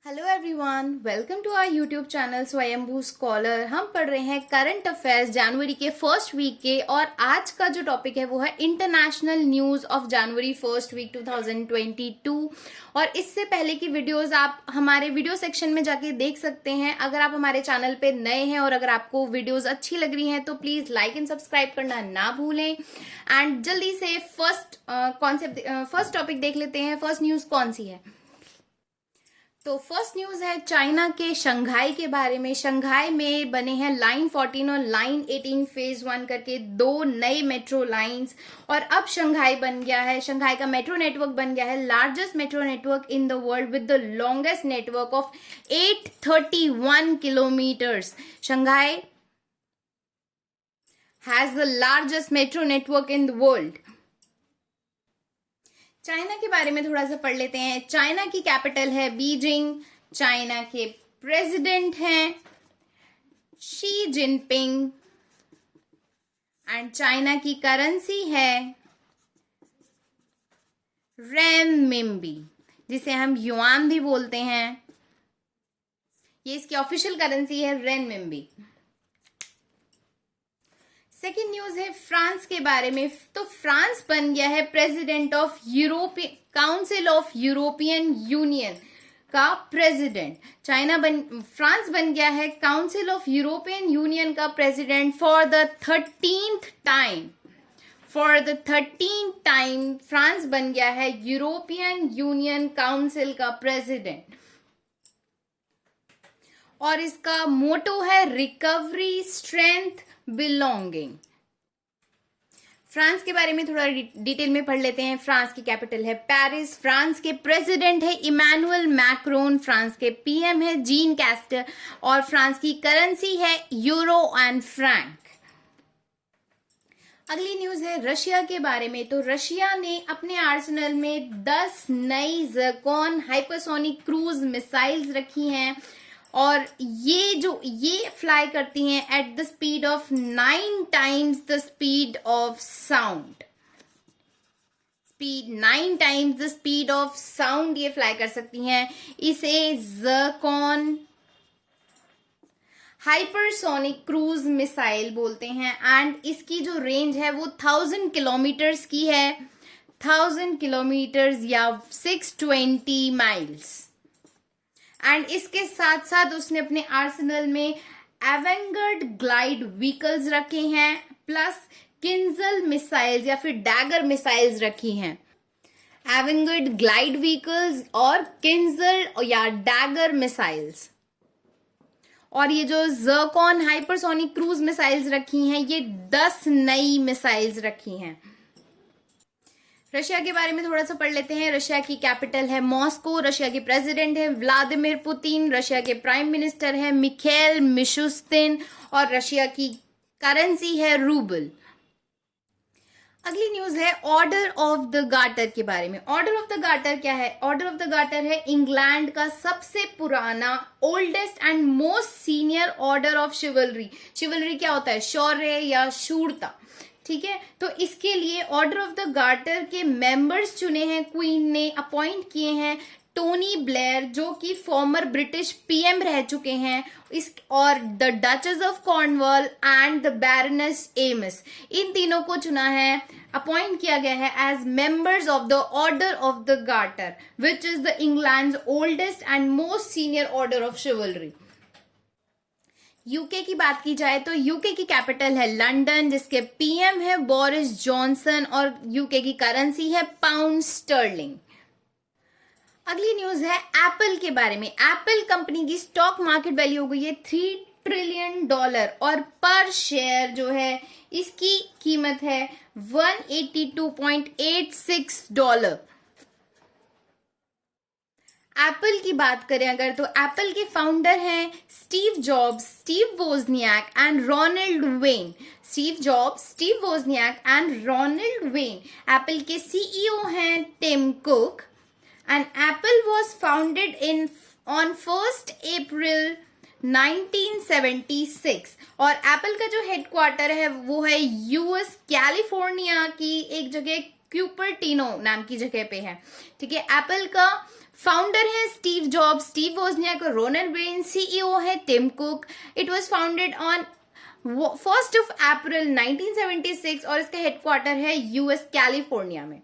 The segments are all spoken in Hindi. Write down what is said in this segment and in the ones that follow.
Hello everyone, welcome to our YouTube channel Swayambhu scholar. हम पढ़ रहे हैं करंट अफेयर्स जनवरी के फर्स्ट वीक के, और आज का जो टॉपिक है वो है international news of January first week 2022। और इससे पहले की वीडियोस आप हमारे वीडियो सेक्शन में जाके देख सकते हैं। अगर आप हमारे चैनल पे नए हैं और अगर आपको वीडियोस अच्छी लग रही हैं तो प्लीज लाइक एंड सब्सक्राइब करना ना भूलें। एंड जल्दी से फर्स्ट टॉपिक देख लेते हैं। फर्स्ट न्यूज कौन सी है? तो फर्स्ट न्यूज है चाइना के शंघाई के बारे में। शंघाई में बने हैं लाइन 14 और लाइन 18 फेज 1 करके दो नए मेट्रो लाइंस। और अब शंघाई बन गया है, शंघाई का मेट्रो नेटवर्क बन गया है largest metro network in the world with the longest network of 831 kilometres. Shanghai has the largest metro network in the world. China के बारे में थोड़ा सा पढ़ लेते हैं। चाइना की कैपिटल है बीजिंग। चाइना के प्रेसिडेंट हैं शी जिनपिंग। एंड चाइना की करेंसी है रेनमिनबी, जिसे हम युआन भी बोलते हैं। ये इसकी ऑफिशियल करेंसी है रेनमिनबी। सेकेंड न्यूज है फ्रांस के बारे में। तो फ्रांस बन गया है president of European council of European union का प्रेसिडेंट। फ्रांस बन गया है काउंसिल ऑफ यूरोपियन यूनियन का president for the 13th time. France बन गया है यूरोपियन यूनियन काउंसिल का प्रेसिडेंट। और इसका मोटो है रिकवरी स्ट्रेंथ बिलोंगिंग। फ्रांस के बारे में थोड़ा डिटेल में पढ़ लेते हैं। फ्रांस की कैपिटल है पेरिस। फ्रांस के प्रेसिडेंट है इमैनुअल मैक्रोन। फ्रांस के पीएम है जीन कैस्टर। और फ्रांस की करेंसी है यूरो एंड फ्रैंक। अगली न्यूज है रशिया के बारे में। तो रशिया ने अपने आर्सेनल में 10 नई ज़िरकॉन हाइपरसोनिक क्रूज मिसाइल्स रखी हैं। और ये फ्लाई करती हैं at the speed of 9 times the speed of sound. 9 times the speed of sound ये फ्लाई कर सकती हैं। इसे ज़िरकॉन हाइपरसोनिक क्रूज मिसाइल बोलते हैं। एंड इसकी जो रेंज है वो 1000 किलोमीटर्स की है। 1000 किलोमीटर्स या 620 माइल्स। एंड इसके साथ साथ उसने अपने आर्सेनल में एवेंगर्ड ग्लाइड व्हीकल्स रखे हैं, प्लस किंजल मिसाइल्स या फिर डैगर मिसाइल्स रखी हैं। एवेंगर्ड ग्लाइड व्हीकल्स और किंजल या डैगर मिसाइल्स। और ये जो ज़िरकॉन हाइपरसोनिक क्रूज मिसाइल्स रखी हैं, ये 10 नई मिसाइल्स रखी हैं। रशिया के बारे में थोड़ा सा पढ़ लेते हैं। रशिया की कैपिटल है मॉस्को। रशिया के प्रेसिडेंट है व्लादिमीर पुतिन। रशिया के प्राइम मिनिस्टर है मिखाइल मिशुस्तिन। और रशिया की करेंसी है रूबल। अगली न्यूज है ऑर्डर ऑफ द गार्टर के बारे में। ऑर्डर ऑफ द गार्टर क्या है? ऑर्डर ऑफ द गार्टर है इंग्लैंड का सबसे पुराना, oldest and most senior order of शिवलरी। शिवलरी क्या होता है? शौर्य या शूरता। ठीक है, तो इसके लिए ऑर्डर ऑफ द गार्टर के मेंबर्स चुने हैं, क्वीन ने अपॉइंट किए हैं टोनी ब्लेयर, जो कि फॉर्मर ब्रिटिश पीएम रह चुके हैं, और the Duchess of Cornwall and the Baroness Amos. इन तीनों को चुना है, अपॉइंट किया गया है as members of the Order of the Garter, which is the England oldest and most senior order of chivalry. UK की बात की जाए तो यूके की कैपिटल है लंदन, जिसके पीएम है बोरिस जॉनसन। और यूके की करेंसी है पाउंड स्टर्लिंग। अगली न्यूज है एप्पल के बारे में। एप्पल कंपनी की स्टॉक मार्केट वैल्यू हो गई है $3 ट्रिलियन। और पर शेयर जो है इसकी कीमत है $182.86। एप्पल की बात करें अगर, तो एप्पल के फाउंडर हैं Steve Jobs, Steve Wozniak and Ronald Wayne. Steve Jobs, Steve Wozniak and Ronald Wayne. Apple के सीईओ हैं Tim Cook. And Apple was founded on 1 April 1976। और एप्पल का जो हेडक्वार्टर है वो है यूएस कैलिफोर्निया की एक जगह क्यूपर्टिनो नाम की जगह पे है। ठीक है, एप्पल का फाउंडर है Steve Jobs, Steve Wozniak, Ronald ब्रेन, सीईओ है Tim Cook. It was founded on 1 April 1976 और इसका हेडक्वार्टर है यूएस कैलिफोर्निया में।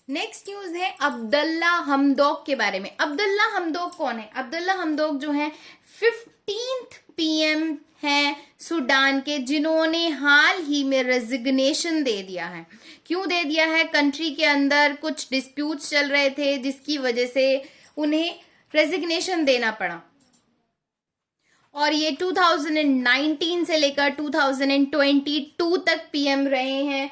नेक्स्ट न्यूज है अब्दुल्ला हमदोक के बारे में। अब्दुल्ला हमदोक कौन है? अब्दुल्ला हमदोक जो है 15th पीएम है सूडान के, जिन्होंने हाल ही में रेजिग्नेशन दे दिया है। क्यों दे दिया है? कंट्री के अंदर कुछ डिस्प्यूट्स चल रहे थे जिसकी वजह से उन्हें रेजिग्नेशन देना पड़ा। और ये 2019 से लेकर 2022 तक पीएम रहे हैं।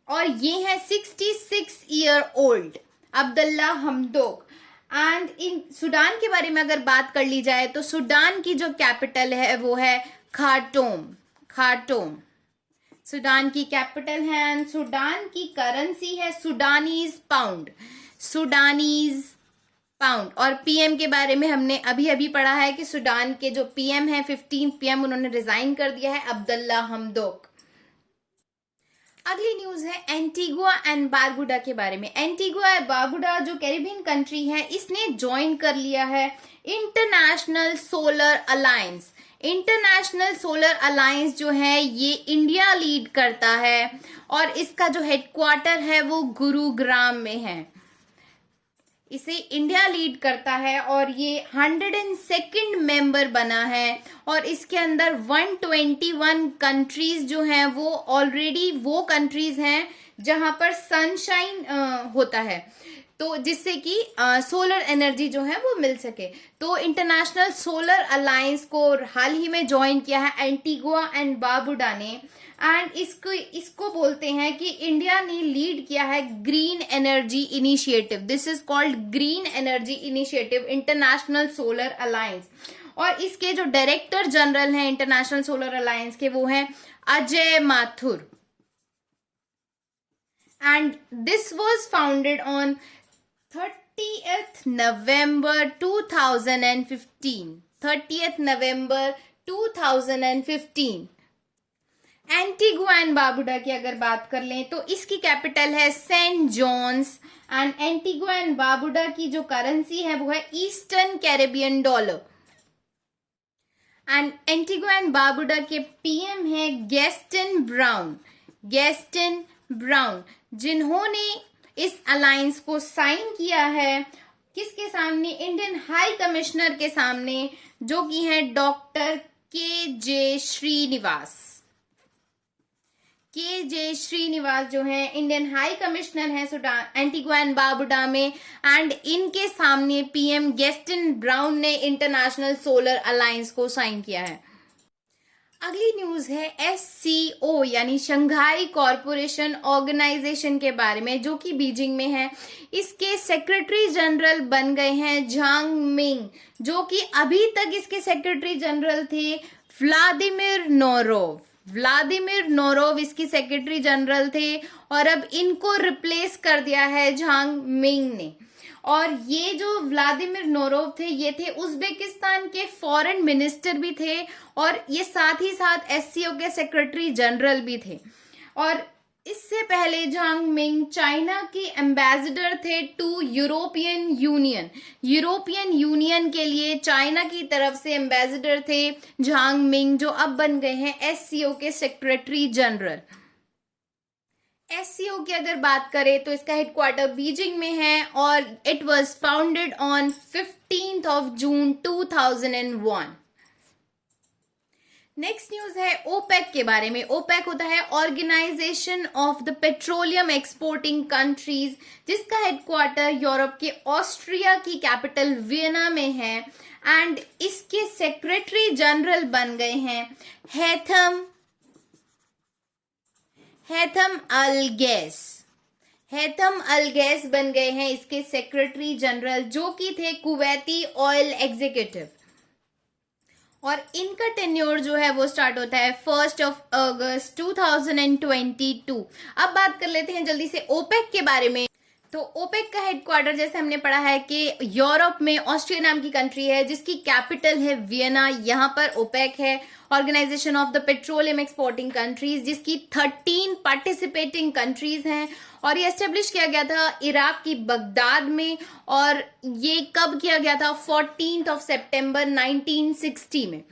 और ये है 66 year old Abdalla Hamdok. And in Sudan के बारे में अगर बात कर ली जाए तो सूडान की जो कैपिटल है वो है खार्टूम। सूडान की कैपिटल है एंड सूडान की करेंसी है सुडानीज पाउंड। और पीएम के बारे में हमने अभी अभी पढ़ा है कि सूडान के जो पीएम है 15th पीएम उन्होंने रिजाइन कर दिया है, अब्दुल्ला हमदोक। अगली न्यूज है एंटीगुआ एंड बारबुडा के बारे में। एंटीगुआ एंड बारबुडा जो कैरिबियन कंट्री है, इसने ज्वाइन कर लिया है international solar alliance. International solar alliance जो है ये इंडिया लीड करता है और इसका जो हेडक्वार्टर है वो गुरुग्राम में है। इसे इंडिया लीड करता है और ये 102nd मेंबर बना है और इसके अंदर 121 कंट्रीज जो हैं वो ऑलरेडी वो कंट्रीज हैं जहां पर सनशाइन होता है, तो जिससे कि सोलर एनर्जी जो है वो मिल सके। तो इंटरनेशनल सोलर अलायंस को हाल ही में ज्वाइन किया है एंटीगुआ एंड बारबुडा ने। एंड इसको बोलते हैं कि इंडिया ने लीड किया है green energy initiative. This is called green energy initiative international solar alliance. और इसके जो डायरेक्टर जनरल हैं इंटरनेशनल सोलर अलायंस के वो हैं Ajay Mathur. And this was founded on 30th November 2015। 30th November 2015। Antigua and Barbuda की अगर बात कर लें तो इसकी कैपिटल है Saint Johns. And Antigua and Barbuda की जो करेंसी है वो है eastern Caribbean dollar. And Antigua and Barbuda के पीएम है गैस्टन ब्राउन, जिन्होंने इस अलायंस को साइन किया है किसके सामने? इंडियन हाई कमिश्नर के सामने, जो कि है डॉक्टर के जे श्रीनिवास जो है इंडियन हाई कमिश्नर है सूडान एंटीगुआ एंड बारबुडा में। एंड इनके सामने पीएम गैस्टन ब्राउन ने इंटरनेशनल सोलर अलायंस को साइन किया है। अगली न्यूज है SCO यानी शंघाई कॉरपोरेशन ऑर्गेनाइजेशन के बारे में, जो कि बीजिंग में है। इसके सेक्रेटरी जनरल बन गए हैं झांग मिंग, जो कि अभी तक इसके सेक्रेटरी जनरल थे व्लादिमीर नोरोव इसकी सेक्रेटरी जनरल थे और अब इनको रिप्लेस कर दिया है झांग मिंग ने। और ये जो व्लादिमीर नोरोव थे ये थे उज्बेकिस्तान के फॉरेन मिनिस्टर भी थे और ये साथ ही साथ SCO के सेक्रेटरी जनरल भी थे। और इससे पहले झांग मिंग चाइना के एम्बेसडर थे टू यूरोपियन यूनियन के लिए चाइना की तरफ से एम्बेसडर थे झांग मिंग, जो अब बन गए हैं SCO के सेक्रेटरी जनरल। SCO की अगर बात करें तो इसका हेडक्वार्टर बीजिंग में है और it was founded on 15th June 2001। Next news है ओपेक के बारे में। ओपेक होता है organization of the petroleum exporting countries, जिसका हेडक्वार्टर यूरोप के ऑस्ट्रिया की कैपिटल वियना में है। एंड इसके सेक्रेटरी जनरल बन गए हैं हैथम अलगैस बन गए हैं इसके सेक्रेटरी जनरल, जो कि थे कुवैती ऑयल एग्जीक्यूटिव। और इनका टेन्योर जो है वो स्टार्ट होता है 1 अगस्त 2022। अब बात कर लेते हैं जल्दी से ओपेक के बारे में। तो ओपेक का हेडक्वार्टर जैसे हमने पढ़ा है कि यूरोप में ऑस्ट्रिया नाम की कंट्री है जिसकी कैपिटल है वियना। यहाँ पर ओपेक है, organization of the petroleum exporting countries, जिसकी 13 पार्टिसिपेटिंग कंट्रीज हैं। और ये एस्टेब्लिश किया गया था इराक की बगदाद में, और ये कब किया गया था? 14 सितंबर 1960 में।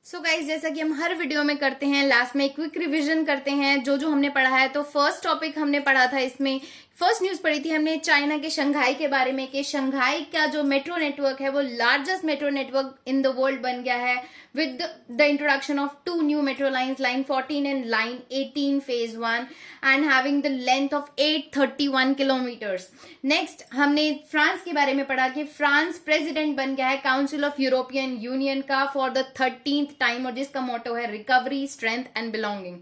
सो गाइज, जैसा कि हम हर वीडियो में करते हैं, लास्ट में क्विक रिवीजन करते हैं जो जो हमने पढ़ा है। तो फर्स्ट टॉपिक हमने पढ़ा था, इसमें फर्स्ट न्यूज पढ़ी थी हमने चाइना के शंघाई के बारे में कि शंघाई का जो मेट्रो नेटवर्क है वो largest metro network in the world बन गया है with the introduction of 2 new metro lines, line 14 and line 18 phase 1 and having the length of 831 kilometres. Next हमने फ्रांस के बारे में पढ़ा कि फ्रांस प्रेसिडेंट बन गया है काउंसिल ऑफ यूरोपियन यूनियन का फॉर द 13th टाइम, और जिसका मोटो है recovery, strength and belonging.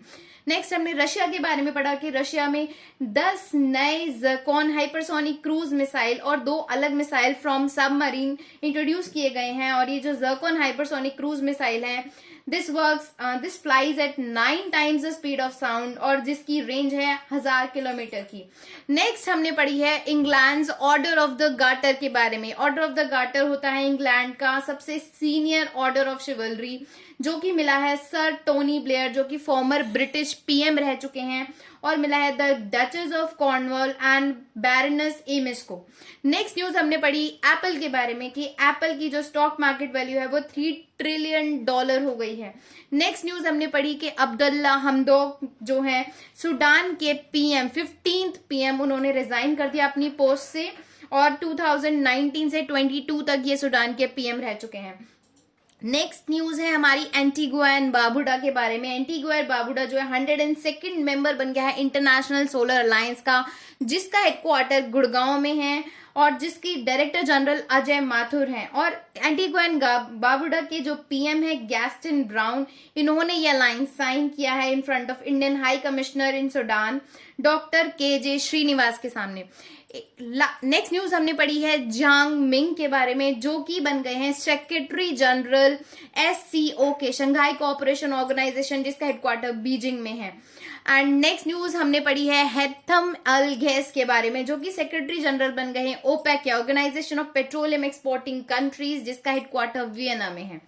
Next हमने रशिया के बारे में पढ़ा कि रशिया में 10 नए ज़र्कॉन हाइपरसोनिक क्रूज मिसाइल और 2 अलग मिसाइल फ्रॉम सबमरीन इंट्रोड्यूस किए गए हैं। और ये जो ज़र्कॉन हाइपरसोनिक क्रूज मिसाइल है, this flies at 9 times the speed of sound, और जिसकी रेंज है 1000 किलोमीटर की। नेक्स्ट हमने पढ़ी है England order of the garter के बारे में। ऑर्डर ऑफ द गार्टर होता है इंग्लैंड का सबसे सीनियर ऑर्डर ऑफ शिवलरी, जो कि मिला है सर टोनी ब्लेयर, जो कि फॉर्मर ब्रिटिश पीएम रह चुके हैं, और मिला है the Duchess of Cornwall and Baroness Amos को। नेक्स्ट न्यूज हमने पढ़ी एप्पल के बारे में कि एप्पल की जो स्टॉक मार्केट वैल्यू है वो $3 ट्रिलियन हो गई है। नेक्स्ट न्यूज हमने पढ़ी कि अब्दुल्ला हमदोक जो है सूडान के पीएम, 15th पीएम, उन्होंने रिजाइन कर दिया अपनी पोस्ट से, और 2019 से 22 तक ये सूडान के पीएम रह चुके हैं। नेक्स्ट न्यूज है हमारी एंटीगुआ एंड बारबुडा के बारे में। एंटीगुआ एंड बारबुडा जो है 102nd मेंबर बन गया है इंटरनेशनल सोलर अलायंस का, जिसका हेडक्वार्टर गुड़गांव में है और जिसकी डायरेक्टर जनरल अजय माथुर हैं। और एंटीगुआ एंड बारबुडा के जो पीएम है गैस्टन ब्राउन, इन्होंने ये अलायंस साइन किया है in front of Indian high commissioner in Sudan doctor KJ Srinivas के सामने। नेक्स्ट न्यूज हमने पढ़ी है जांग मिंग के बारे में, जो कि बन गए हैं सेक्रेटरी जनरल SCO के, शंघाई कोऑपरेशन ऑर्गेनाइजेशन, जिसका हेडक्वार्टर बीजिंग में है। एंड नेक्स्ट न्यूज हमने पढ़ी है हैथम अल गैस के बारे में, जो कि सेक्रेटरी जनरल बन गए हैं ओपेक के, organization of petroleum exporting countries, जिसका हेडक्वार्टर वियना में है।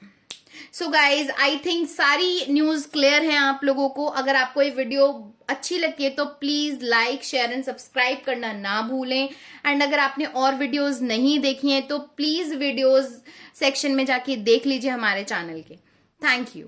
सो गाइज, आई थिंक सारी न्यूज क्लियर है आप लोगों को। अगर आपको ये वीडियो अच्छी लगती है तो please like, share and subscribe करना ना भूलें। एंड अगर आपने और वीडियोस नहीं देखी हैं तो प्लीज वीडियोस सेक्शन में जाके देख लीजिए हमारे चैनल के। Thank you.